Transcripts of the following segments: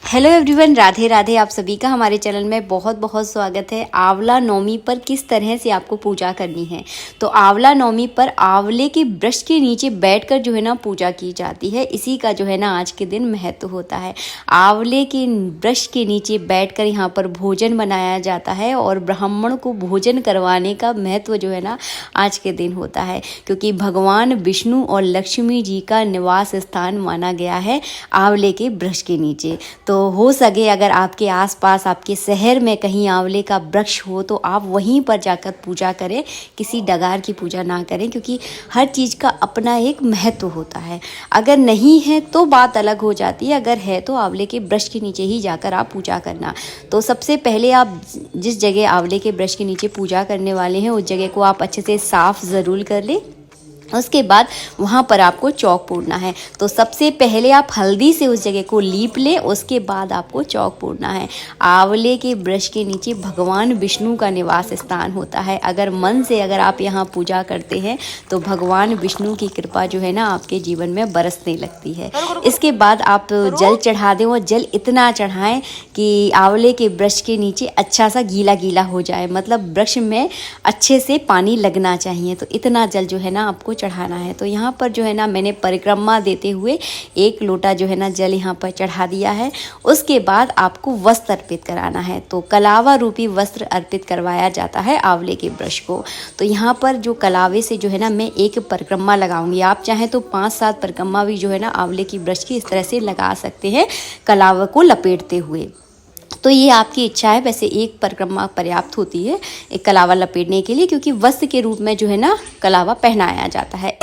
Hello everyone, Radhe Radhe. आप सभी का हमारे चैनल में बहुत बहुत स्वागत है। आंवला नवमी पर किस तरह से आपको पूजा करनी है, तो आंवला नवमी पर आंवले के वृक्ष के नीचे बैठकर जो है ना पूजा की जाती है। इसी का जो है ना आज के दिन महत्व होता है। आंवले के वृक्ष के नीचे बैठकर यहाँ पर भोजन बनाया जाता है और ब्राह्मण को भोजन करवाने का महत्व जो है ना आज के दिन होता है, क्योंकि भगवान विष्णु और लक्ष्मी जी का निवास स्थान माना गया है आंवले के वृक्ष के नीचे। तो हो सके अगर आपके आसपास आपके शहर में कहीं आंवले का वृक्ष हो तो आप वहीं पर जाकर पूजा करें, किसी डगार की पूजा ना करें, क्योंकि हर चीज़ का अपना एक महत्व होता है। अगर नहीं है तो बात अलग हो जाती है, अगर है तो आंवले के वृक्ष के नीचे ही जाकर आप पूजा करना। तो सबसे पहले आप जिस जगह आंवले के वृक्ष के नीचे पूजा करने वाले हैं उस जगह को आप अच्छे से साफ ज़रूर कर लें। उसके बाद वहाँ पर आपको चौक पूरना है। तो सबसे पहले आप हल्दी से उस जगह को लीप लें, उसके बाद आपको चौक पूरना है। आंवले के वृक्ष के नीचे भगवान विष्णु का निवास स्थान होता है। अगर मन से अगर आप यहाँ पूजा करते हैं तो भगवान विष्णु की कृपा जो है ना आपके जीवन में बरसने लगती है। इसके बाद आप जल चढ़ा दें और जल इतना चढ़ाएं कि आंवले के वृक्ष के नीचे अच्छा सा गीला गीला हो जाए, मतलब वृक्ष में अच्छे से पानी लगना चाहिए। तो इतना जल जो है ना आपको चढ़ाना है। तो यहाँ पर जो है ना मैंने परिक्रमा देते हुए 1 लोटा जो है ना जल यहाँ पर चढ़ा दिया है। उसके बाद आपको वस्त्र अर्पित कराना है। तो कलावा रूपी वस्त्र अर्पित करवाया जाता है आंवले के वृक्ष को। तो यहाँ पर जो कलावे से जो है ना मैं 1 परिक्रमा लगाऊंगी। आप चाहें तो 5-7 परिक्रमा भी जो है ना आंवले की वृक्ष की इस तरह से लगा सकते हैं कलावा को लपेटते हुए। तो ये आपकी इच्छा है। वैसे 1 परिक्रमा पर्याप्त होती है एक कलावा लपेटने के लिए, क्योंकि वस्त्र के रूप में जो है ना कलावा पहनाया जाता है।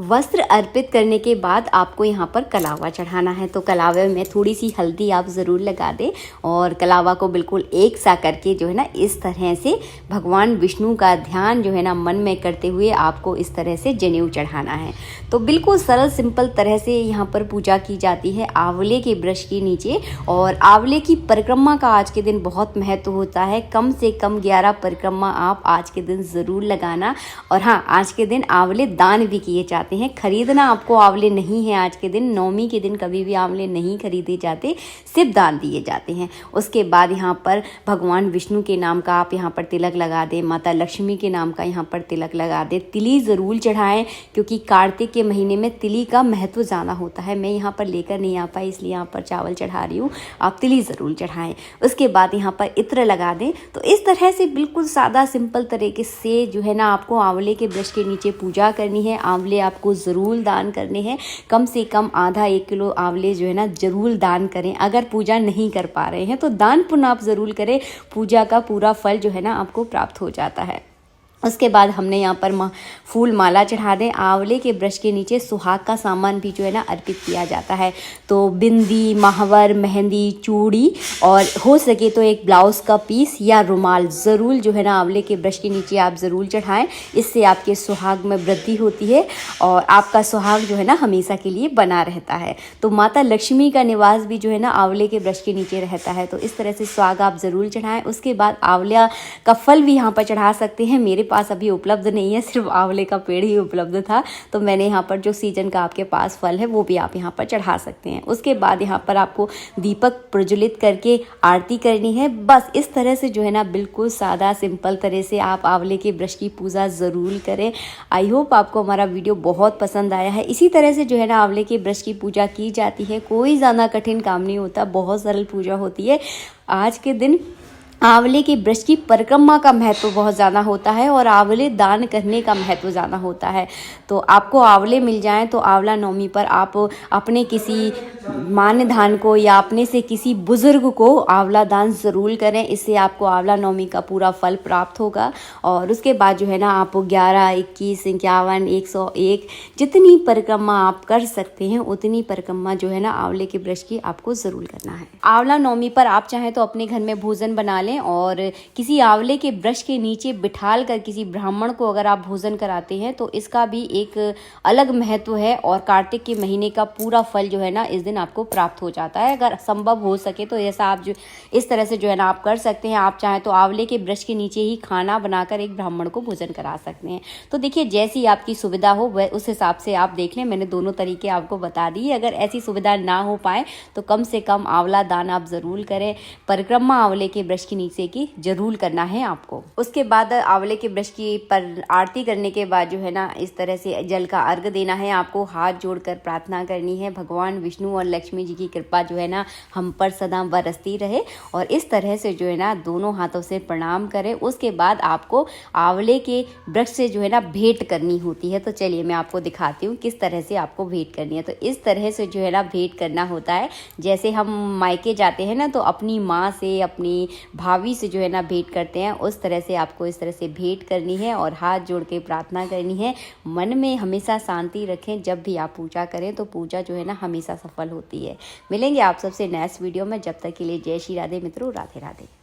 वस्त्र अर्पित करने के बाद आपको यहाँ पर कलावा चढ़ाना है। तो कलावे में थोड़ी सी हल्दी आप ज़रूर लगा दें और कलावा को बिल्कुल एक सा करके जो है ना इस तरह से भगवान विष्णु का ध्यान जो है ना मन में करते हुए आपको इस तरह से जनेऊ चढ़ाना है। तो बिल्कुल सरल सिंपल तरह से यहाँ पर पूजा की जाती है आंवले के वृक्ष के नीचे। और आंवले की परिक्रमा का आज के दिन बहुत महत्व होता है। कम से कम 11 परिक्रमा आप आज के दिन ज़रूर लगाना। और हाँ, आज के दिन आंवले दान भी किए जाते हैं। खरीदना आपको आंवले नहीं है आज के दिन, नवमी के दिन कभी भी आंवले नहीं खरीदे जाते, सिर्फ दान दिए जाते हैं। उसके बाद यहाँ पर भगवान विष्णु के नाम का आप यहाँ पर तिलक लगा दें, माता लक्ष्मी के नाम का यहाँ पर तिलक लगा दें। तिली ज़रूर चढ़ाएं, क्योंकि कार्तिक के महीने में तिली का महत्व ज़्यादा होता है। मैं यहाँ पर लेकर नहीं आ पाई इसलिए यहाँ पर चावल चढ़ा रही हूँ, आप तिली ज़रूर चढ़ाएं। उसके बाद यहाँ पर इत्र लगा दें। तो इस तरह से बिल्कुल सादा सिंपल तरीके से जो है ना आपको आंवले के वृक्ष के नीचे पूजा करनी है। आंवले आपको ज़रूर दान करने हैं। कम से कम आधा 1 किलो आंवले जो है ना ज़रूर दान करें। अगर पूजा नहीं कर पा रहे हैं तो दान पुण्य आप ज़रूर करें, पूजा का पूरा फल जो है ना आपको प्राप्त हो जाता है। उसके बाद हमने यहाँ पर फूल माला चढ़ा दें। आंवले के वृक्ष के नीचे सुहाग का सामान भी जो है ना अर्पित किया जाता है। तो बिंदी, महावर, मेहंदी, चूड़ी और हो सके तो एक ब्लाउज़ का पीस या रुमाल ज़रूर जो है ना आंवले के वृक्ष के नीचे आप ज़रूर चढ़ाएं। इससे आपके सुहाग में वृद्धि होती है और आपका सुहाग जो है ना हमेशा के लिए बना रहता है। तो माता लक्ष्मी का निवास भी जो है ना आंवले के वृक्ष के नीचे रहता है। तो इस तरह से सुहाग आप ज़रूर चढ़ाएँ। उसके बाद आंवला का फल भी यहाँ पर चढ़ा सकते हैं। मेरे पास अभी उपलब्ध नहीं है, सिर्फ आंवले का पेड़ ही उपलब्ध था, तो मैंने यहाँ पर जो सीजन का आपके पास फल है वो भी आप यहाँ पर चढ़ा सकते हैं। उसके बाद यहाँ पर आपको दीपक प्रज्वलित करके आरती करनी है। बस इस तरह से जो है ना बिल्कुल सादा सिंपल तरह से आप आंवले के वृक्ष की पूजा ज़रूर करें। आई होप आपको हमारा वीडियो बहुत पसंद आया है। इसी तरह से जो है ना आंवले के वृक्ष की पूजा की जाती है। कोई ज़्यादा कठिन काम नहीं होता, बहुत सरल पूजा होती है। आज के दिन आंवले के वृक्ष की परिक्रमा का महत्व बहुत ज़्यादा होता है और आंवले दान करने का महत्व ज़्यादा होता है। तो आपको आंवले मिल जाएं तो आंवला नवमी पर आप अपने किसी मान्य धान को या अपने से किसी बुजुर्ग को आंवला दान ज़रूर करें। इससे आपको आंवला नवमी का पूरा फल प्राप्त होगा। और उसके बाद जो है ना आप 11, 21, 51, 101 जितनी परिक्रमा आप कर सकते हैं उतनी परिक्रमा जो है ना आंवले के वृक्ष की आपको ज़रूर करना है। आंवला नवमी पर आप चाहें तो अपने घर में भोजन बना लें लें और किसी आंवले के वृक्ष के नीचे बिठाल कर किसी ब्राह्मण को अगर आप भोजन कराते हैं तो इसका भी एक अलग महत्व है और कार्तिक के महीने का पूरा फल जो है ना इस दिन आपको प्राप्त हो जाता है। अगर संभव हो सके तो ऐसा आप जो इस तरह से जो है ना आप कर सकते हैं। आप चाहें तो आंवले के वृक्ष के नीचे ही खाना बनाकर एक ब्राह्मण को भोजन करा सकते हैं। तो देखिए जैसी आपकी सुविधा हो वह उस हिसाब से आप देख लें। मैंने दोनों तरीके आपको बता दिए। अगर ऐसी सुविधा ना हो पाए तो कम से कम आंवला दान आप जरूर करें। परिक्रमा आंवले के वृक्ष के नीचे की जरूर करना है आपको। उसके बाद आंवले के वृक्ष की पर आरती करने के बाद जो है ना इस तरह से जल का अर्घ देना है आपको। हाथ जोड़कर प्रार्थना करनी है भगवान विष्णु और लक्ष्मी जी की कृपा जो है ना हम पर सदा बरसती रहे और इस तरह से जो है ना दोनों हाथों से प्रणाम करें। उसके बाद आपको आंवले के वृक्ष से जो है ना भेंट करनी होती है। तो चलिए मैं आपको दिखाती हूँ किस तरह से आपको भेंट करनी है। तो इस तरह से जो है ना भेंट करना होता है। जैसे हम मायके जाते हैं ना तो अपनी माँ से अपनी भाभी से जो है ना भेंट करते हैं, उस तरह से आपको इस तरह से भेंट करनी है और हाथ जोड़ के प्रार्थना करनी है। मन में हमेशा शांति रखें। जब भी आप पूजा करें तो पूजा जो है ना हमेशा सफल होती है। मिलेंगे आप सबसे नेक्स्ट वीडियो में। जब तक के लिए जय श्री राधे मित्रों, राधे राधे।